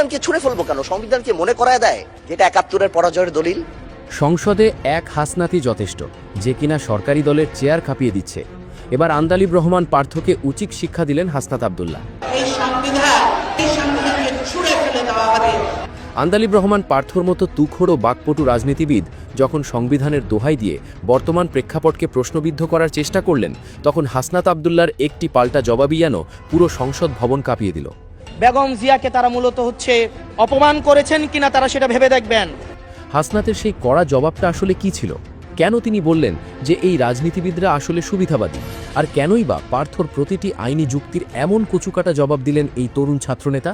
সংবিধানকে ছুঁড়ে ফেলবো কেন? সংবিধানকে মনে করায় দেয় যেটা ৭১-এর পরাজয়ের দলিল। সংসদে এক হাসনাতি যথেষ্ট, যে কিনা সরকারি দলের চেয়ার কাঁপিয়ে দিচ্ছে। এবার আন্দালিব রহমান পার্থকে উচিত শিক্ষা দিলেন হাসনাত আব্দুল্লাহ। আন্দালিব রহমান পার্থর মতো তুখোড় ও বাকপটু রাজনীতিবিদ যখন সংবিধানের দোহাই দিয়ে বর্তমান প্রেক্ষাপটকে প্রশ্নবিদ্ধ করার চেষ্টা করলেন, তখন হাসনাত আব্দুল্লাহর একটি পাল্টা জবাবই যেন পুরো সংসদ ভবন কাঁপিয়ে দিল। বেগম জিয়াকে তারা মূলত অপমান করেছেন কিনা তারা সেটা ভেবে দেখবেন। হাসনাতের সেই কড়া জবাবটা আসলে কি ছিল? কেন তিনি বললেন যে এই রাজনীতিবিদরা আসলে সুবিধাবাদী? আর কেনই বা পার্থর প্রতিটি আইনি যুক্তির এমন কচুকাটা জবাব দিলেন এই তরুণ ছাত্রনেতা?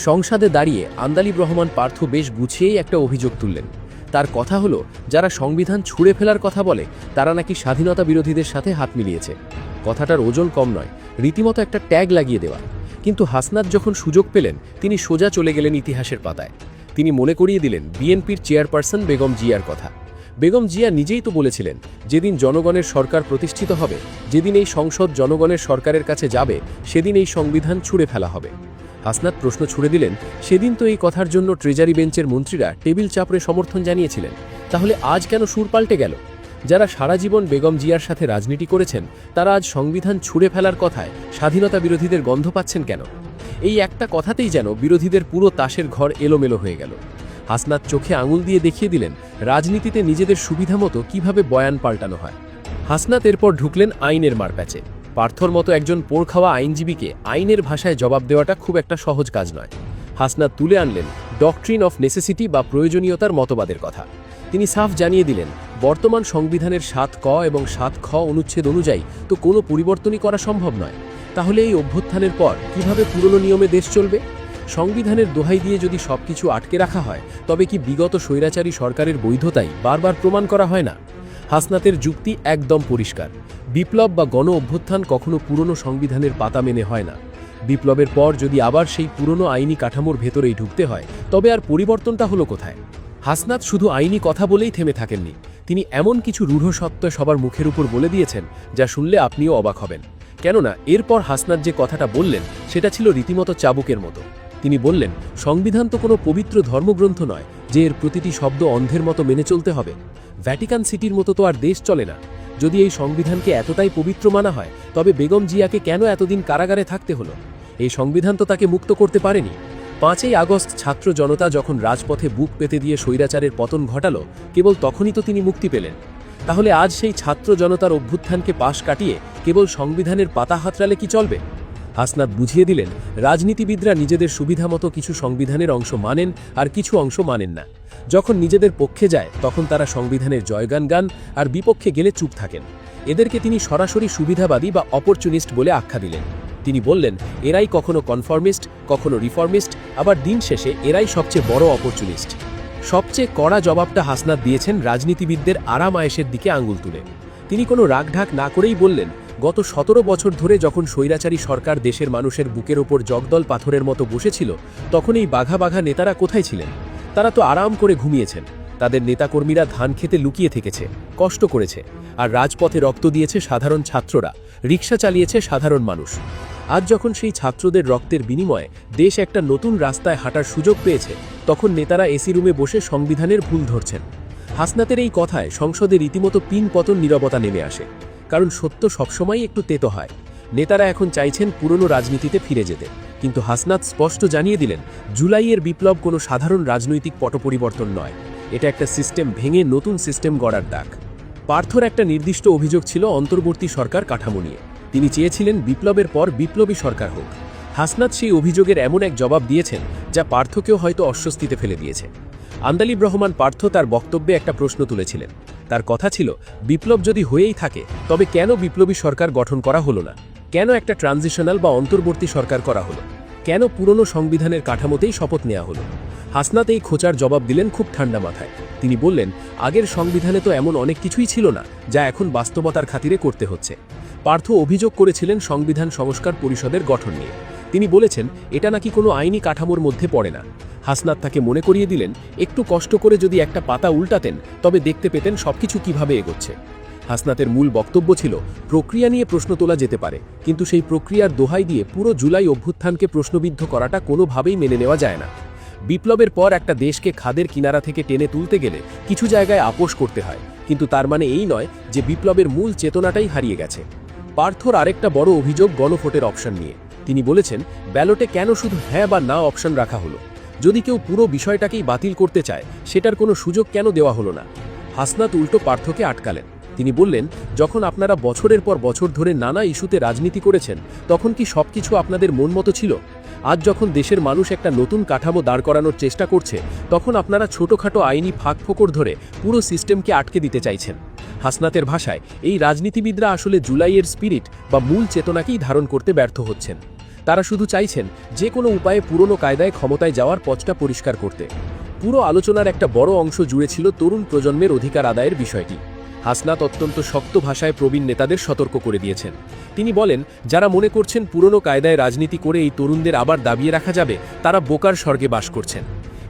সংসদে দাঁড়িয়ে আন্দালিব রহমান পার্থ বেশ গুছিয়েই একটা অভিযোগ তুললেন। তার কথা হলো, যারা সংবিধান ছুঁড়ে ফেলার কথা বলে তারা নাকি স্বাধীনতা বিরোধীদের সাথে হাত মিলিয়েছে। কথাটার ওজন কম নয়, রীতিমতো একটা ট্যাগ লাগিয়ে দেওয়া। কিন্তু হাসনাত যখন সুযোগ পেলেন, তিনি সোজা চলে গেলেন ইতিহাসের পাতায়। তিনি মনে করিয়ে দিলেন বিএনপির চেয়ারপারসন বেগম জিয়ার কথা। বেগম জিয়া নিজেই তো বলেছিলেন, যেদিন জনগণের সরকার প্রতিষ্ঠিত হবে, যেদিন এই সংসদ জনগণের সরকারের কাছে যাবে, সেদিন এই সংবিধান ছুঁড়ে ফেলা হবে। হাসনাত প্রশ্ন ছুড়ে দিলেন, সেদিন তো এই কথার জন্য ট্রেজারি বেঞ্চের মন্ত্রীরা টেবিল চাপড়ে সমর্থন জানিয়েছিলেন, তাহলে আজ কেন সুর পাল্টে গেল? যারা সারা জীবন বেগম জিয়ার সাথে রাজনীতি করেছেন, তারা আজ সংবিধান ছুঁড়ে ফেলার কথায় স্বাধীনতা বিরোধীদের গন্ধ পাচ্ছেন কেন? এই একটা কথাতেই যেন বিরোধীদের পুরো তাসের ঘর এলোমেলো হয়ে গেল। হাসনাত চোখে আঙুল দিয়ে দেখিয়ে দিলেন রাজনীতিতে নিজেদের সুবিধা মতো কীভাবে বয়ান পাল্টানো হয়। হাসনাত এরপর ঢুকলেন আইনের মারপ্যাচে। পার্থর মতো একজন পোড় খাওয়া আইনজীবীকে আইনের ভাষায় জবাব দেওয়াটা খুব একটা সহজ কাজ নয়। হাসনাত তুলে আনলেন ডকট্রিন অফ নেসেসিটি বা প্রয়োজনীয়তার মতবাদের কথা। তিনি সাফ জানিয়ে দিলেন, বর্তমান সংবিধানের ৭ ক এবং ৭ খ অনুচ্ছেদ অনুযায়ী তো কোনো পরিবর্তনই করা সম্ভব নয়। তাহলে এই অভ্যুত্থানের পর কিভাবে পুরনো নিয়মে দেশ চলবে? সংবিধানের দোহাই দিয়ে যদি সবকিছু আটকে রাখা হয়, তবে কি বিগত স্বৈরাচারী সরকারের বৈধতাই বারবার প্রমাণ করা হয় না? হাসনাতের যুক্তি একদম পরিষ্কার। বিপ্লব বা গণ অভ্যুত্থান কখনো পুরনো সংবিধানের পাতা মেনে হয় না। বিপ্লবের পর যদি আবার সেই পুরনো আইনি কাঠামোর ভেতরেই ঢুকতে হয়, তবে আর পরিবর্তনটা হলো কোথায়? হাসনাত শুধু আইনি কথা বলেই থেমে থাকেননি, তিনি এমন কিছু রূঢ় সত্য সবার মুখের উপর বলে দিয়েছেন যা শুনলে আপনিও অবাক হবেন। কেননা এরপর হাসনাত যে কথাটা বললেন সেটা ছিল রীতিমতো চাবুকের মতো। তিনি বললেন, সংবিধান তো কোনো পবিত্র ধর্মগ্রন্থ নয় যে এর প্রতিটি শব্দ অন্ধের মতো মেনে চলতে হবে। ভ্যাটিকান সিটির মতো তো আর দেশ চলে না। যদি এই সংবিধানকে এতটাই পবিত্র মানা হয়, তবে বেগম জিয়াকে কেন এতদিন কারাগারে থাকতে হলো? এই সংবিধান তো তাকে মুক্ত করতে পারেনি। ৫ই আগস্ট ছাত্র জনতা যখন রাজপথে বুক পেতে দিয়ে স্বৈরাচারের পতন ঘটালো, কেবল তখনই তো তিনি মুক্তি পেলেন। তাহলে আজ সেই ছাত্র জনতার অভ্যুত্থানকে পাশ কাটিয়ে কেবল সংবিধানের পাতা হাতড়ালে কি চলবে? হাসনাত বুঝিয়ে দিলেন, রাজনীতিবিদরা নিজেদের সুবিধামতো কিছু সংবিধানের অংশ মানেন আর কিছু অংশ মানেন না। যখন নিজেদের পক্ষে যায় তখন তারা সংবিধানের জয়গান গান, আর বিপক্ষে গেলে চুপ থাকেন। এদেরকে তিনি সরাসরি সুবিধাবাদী বা অপরচুনিস্ট বলে আখ্যা দিলেন। তিনি বললেন, এরাই কখনো কনফর্মিস্ট, কখনো রিফর্মিস্ট, আবার দিন শেষে এরাই সবচেয়ে বড় অপরচুনিস্ট। সবচেয়ে কড়া জবাবটা হাসনাত দিয়েছেন রাজনীতিবিদদের আরাম আয়েশের দিকে আঙুল তুলে। তিনি কোনো রাগঢাক না করেই বললেন, গত ১৭ বছর ধরে যখন স্বৈরাচারী সরকার দেশের মানুষের বুকের ওপর জগদল পাথরের মতো বসেছিল, তখন এই বাঘা বাঘা নেতারা কোথায় ছিলেন? তারা তো আরাম করে ঘুমিয়েছেন। তাদের নেতাকর্মীরা ধান খেতে লুকিয়ে থেকেছে, কষ্ট করেছে, আর রাজপথে রক্ত দিয়েছে সাধারণ ছাত্ররা, রিকশা চালিয়েছে সাধারণ মানুষ। আজ যখন সেই ছাত্রদের রক্তের বিনিময়ে দেশ একটা নতুন রাস্তায় হাঁটার সুযোগ পেয়েছে, তখন নেতারা এসি রুমে বসে সংবিধানের ভুল ধরছেন। হাসনাতের এই কথায় সংসদে রীতিমতো পিন পতন নীরবতা নেমে আসে। কারণ সত্য সবসময়ই একটু তেতো হয়। নেতারা এখন চাইছেন পুরনো রাজনীতিতে ফিরে যেতে, কিন্তু হাসনাত স্পষ্ট জানিয়ে দিলেন, জুলাইয়ের বিপ্লব কোনো সাধারণ রাজনৈতিক পট পরিবর্তন নয়, এটা একটা সিস্টেম ভেঙে নতুন সিস্টেম গড়ার ডাক। পার্থর একটা নির্দিষ্ট অভিযোগ ছিল অন্তর্বর্তী সরকার কাঠামো নিয়ে। তিনি চেয়েছিলেন বিপ্লবের পর বিপ্লবী সরকার হোক। হাসনাত সেই অভিযোগের এমন এক জবাব দিয়েছেন যা পার্থকেও হয়তো অস্বস্তিতে ফেলে দিয়েছে। আন্দালিব রহমান পার্থ তার বক্তব্যে একটা প্রশ্ন তুলেছিলেন। তার কথা ছিল, বিপ্লব যদি হয়েই থাকে, তবে কেন বিপ্লবী সরকার গঠন করা হলো না? কেন একটা ট্রানজিশনাল বা অন্তর্বর্তী সরকার করা হলো? কেন পুরনো সংবিধানের কাঠামোতেই শপথ নেওয়া হলো? হাসনাত এই খোঁচার জবাব দিলেন খুব ঠান্ডা মাথায়। তিনি বললেন, আগের সংবিধানে তো এমন অনেক কিছুই ছিল না যা এখন বাস্তবতার খাতিরে করতে হচ্ছে। পার্থ অভিযোগ করেছিলেন সংবিধান সংস্কার পরিষদের গঠন নিয়ে। তিনি বলেছেন, এটা নাকি কোনো আইনি কাঠামোর মধ্যে পড়ে না। হাসনাত তাকে মনে করিয়ে দিলেন, একটু কষ্ট করে যদি একটা পাতা উল্টাতেন, তবে দেখতে পেতেন সবকিছু কিভাবে এগোচ্ছে। হাসনাতের মূল বক্তব্য ছিল, প্রক্রিয়া নিয়ে প্রশ্ন তোলা যেতে পারে, কিন্তু সেই প্রক্রিয়ার দোহাই দিয়ে পুরো জুলাই অভ্যুত্থানকে প্রশ্নবিদ্ধ করাটা কোনোভাবেই মেনে নেওয়া যায় না। বিপ্লবের পর একটা দেশকে খাদের কিনারা থেকে টেনে তুলতে গেলে কিছু জায়গায় আপোষ করতে হয়, কিন্তু তার মানে এই নয় যে বিপ্লবের মূল চেতনাটাই হারিয়ে গেছে। পার্থর আরেকটা বড় অভিযোগ গণভোটের অপশন নিয়ে। তিনি বলেছেন, ব্যালটে কেন শুধু হ্যাঁ বা না অপশন রাখা হলো? যদি কেউ পুরো বিষয়টাকেই বাতিল করতে চায়, সেটার কোনো সুযোগ কেন দেওয়া হলো না? হাসনাত উল্টো পার্থকে আটকালেন। তিনি বললেন, যখন আপনারা বছরের পর বছর ধরে নানা ইস্যুতে রাজনীতি করেছেন, তখন কি সবকিছু আপনাদের মন মতো ছিল? আজ যখন দেশের মানুষ একটা নতুন কাঠামো দাঁড় করানোর চেষ্টা করছে, তখন আপনারা ছোটখাটো আইনি ফাঁকফোকর ধরে পুরো সিস্টেমকে আটকে দিতে চাইছেন। হাসনাতের ভাষায়, এই রাজনীতিবিদরা আসলে জুলাইয়ের স্পিরিট বা মূল চেতনাকেই ধারণ করতে ব্যর্থ হচ্ছেন। তারা শুধু চাইছেন যে কোনো উপায়ে পুরনো কায়দায় ক্ষমতায় যাওয়ার পথটা পরিষ্কার করতে। পুরো আলোচনার একটা বড় অংশ জুড়ে ছিল তরুণ প্রজন্মের অধিকার আদায়ের বিষয়টি। হাসনাত অত্যন্ত শক্ত ভাষায় প্রবীণ নেতাদের সতর্ক করে দিয়েছেন। তিনি বলেন, যারা মনে করছেন পুরনো কায়দায় রাজনীতি করে এই তরুণদের আবার দাবিয়ে রাখা যাবে, তারা বোকার স্বর্গে বাস করছেন।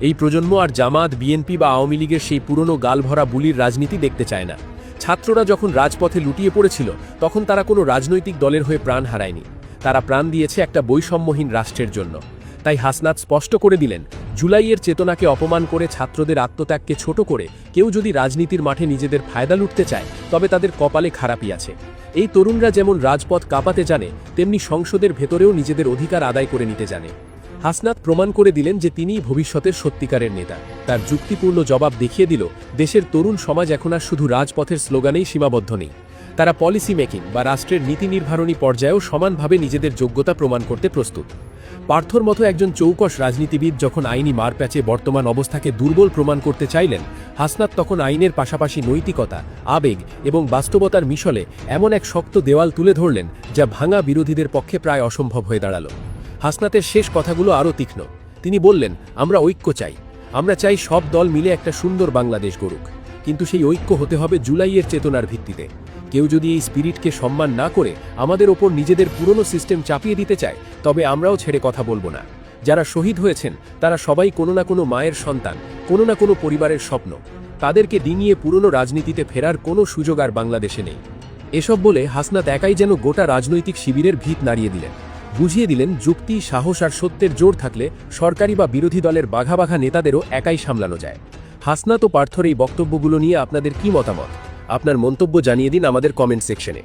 এই প্রজন্ম আর জামাত, বিএনপি বা আওয়ামী লীগের সেই পুরনো গালভরা বুলির রাজনীতি দেখতে চায় না। ছাত্ররা যখন রাজপথে লুটিয়ে পড়েছিল, তখন তারা কোনো রাজনৈতিক দলের হয়ে প্রাণ হারায়নি। তারা প্রাণ দিয়েছে একটা বৈষম্যহীন রাষ্ট্রের জন্য। তাই হাসনাত স্পষ্ট করে দিলেন, জুলাইয়ের চেতনাকে অপমান করে, ছাত্রদের আত্মত্যাগকে ছোট করে কেউ যদি রাজনীতির মাঠে নিজেদের ফায়দা লুটতে চায়, তবে তাদের কপালে খারাপই আছে। এই তরুণরা যেমন রাজপথ কাঁপাতে জানে, তেমনি সংসদের ভেতরেও নিজেদের অধিকার আদায় করে নিতে জানে। হাসনাত প্রমাণ করে দিলেন যে তিনিই ভবিষ্যতের সত্যিকারের নেতা। তার যুক্তিপূর্ণ জবাব দেখিয়ে দিল, দেশের তরুণ সমাজ এখন আর শুধু রাজপথের স্লোগানেই সীমাবদ্ধ নেই। তারা পলিসি মেকিং বা রাষ্ট্রের নীতি নির্ধারণী পর্যায়েও সমানভাবে নিজেদের যোগ্যতা প্রমাণ করতে প্রস্তুত। পার্থর মতো একজন চৌকস রাজনীতিবিদ যখন আইনি মারপ্যাচে বর্তমান অবস্থাকে দুর্বল প্রমাণ করতে চাইলেন, হাসনাত তখন আইনের পাশাপাশি নৈতিকতা, আবেগ এবং বাস্তবতার মিশলে এমন এক শক্ত দেওয়াল তুলে ধরলেন, যা ভাঙা বিরোধীদের পক্ষে প্রায় অসম্ভব হয়ে দাঁড়াল। হাসনাতের শেষ কথাগুলো আরও তীক্ষ্ণ। তিনি বললেন, আমরা ঐক্য চাই। আমরা চাই সব দল মিলে একটা সুন্দর বাংলাদেশ গড়ুক, কিন্তু সেই ঐক্য হতে হবে জুলাইয়ের চেতনার ভিত্তিতে। কেউ যদি এই স্পিরিটকে সম্মান না করে আমাদের ওপর নিজেদের পুরনো সিস্টেম চাপিয়ে দিতে চায়, তবে আমরাও ছেড়ে কথা বলবো না। যারা শহীদ হয়েছেন তারা সবাই কোনো না কোনো মায়ের সন্তান, কোনো না কোনো পরিবারের স্বপ্ন। তাদেরকে ডিঙিয়ে পুরনো রাজনীতিতে ফেরার কোনো সুযোগ আর বাংলাদেশে নেই। এসব বলে হাসনাত একাই যেন গোটা রাজনৈতিক শিবিরের ভিত নাড়িয়ে দিলেন। বুঝিয়ে দিলেন, যুক্তি, সাহস আর সত্যের জোর থাকলে সরকারি বা বিরোধী দলের বাঘা বাঘা নেতাদেরও একাই সামলানো যায়। হাসনাত ও পার্থর এই বক্তব্যগুলো নিয়ে আপনাদের কি মতামত? আপনার মন্তব্য জানিয়ে দিন আমাদের কমেন্ট সেকশনে।